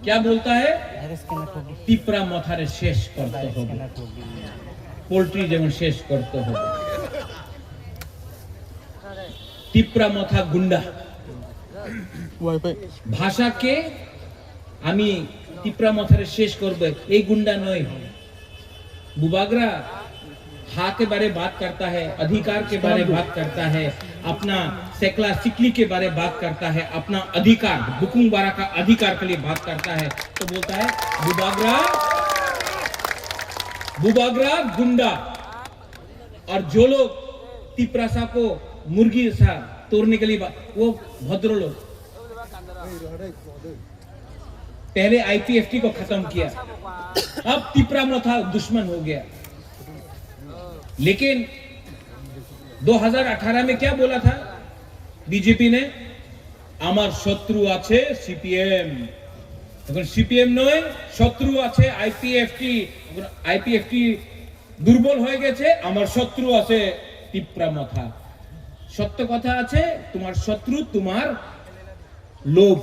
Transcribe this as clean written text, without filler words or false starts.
क्या बोलता है টিপরা মাথারে শেষ করতে হবে পোল্ট্রি যেমন শেষ করতে হবে টিপরা মাথা গুন্ডা ভাষাকে আমি টিপরা মাথারে শেষ করব এই গুন্ডা নয় बुबागरा हा के बारे बात करता है अधिकार के बारे बात करता है अपना सेकला सिकली के बारे बात करता है अपना अधिकार बुकुंग बारा का अधिकार के लिए बात करता है तो बोलता है बुबागरा गुंडा और जो लोग तिपरासा को मुर्गी सा तोड़ने के लिए वो भद्र लोग पहले आईपीएफटी को खत्म किया अब तिपरा मोथा दुश्मन हो गया लेकिन 2018 में क्या बोला था बीजेपी ने আমার শত্রু আছে সিপিএম এখন সিপিএম নয় শত্রু আছে আইপিএফটি দুর্বল হয়ে গেছে আমার শত্রু আছে টিপরা মাথা সত্য কথা আছে তোমার শত্রু তোমার লোভ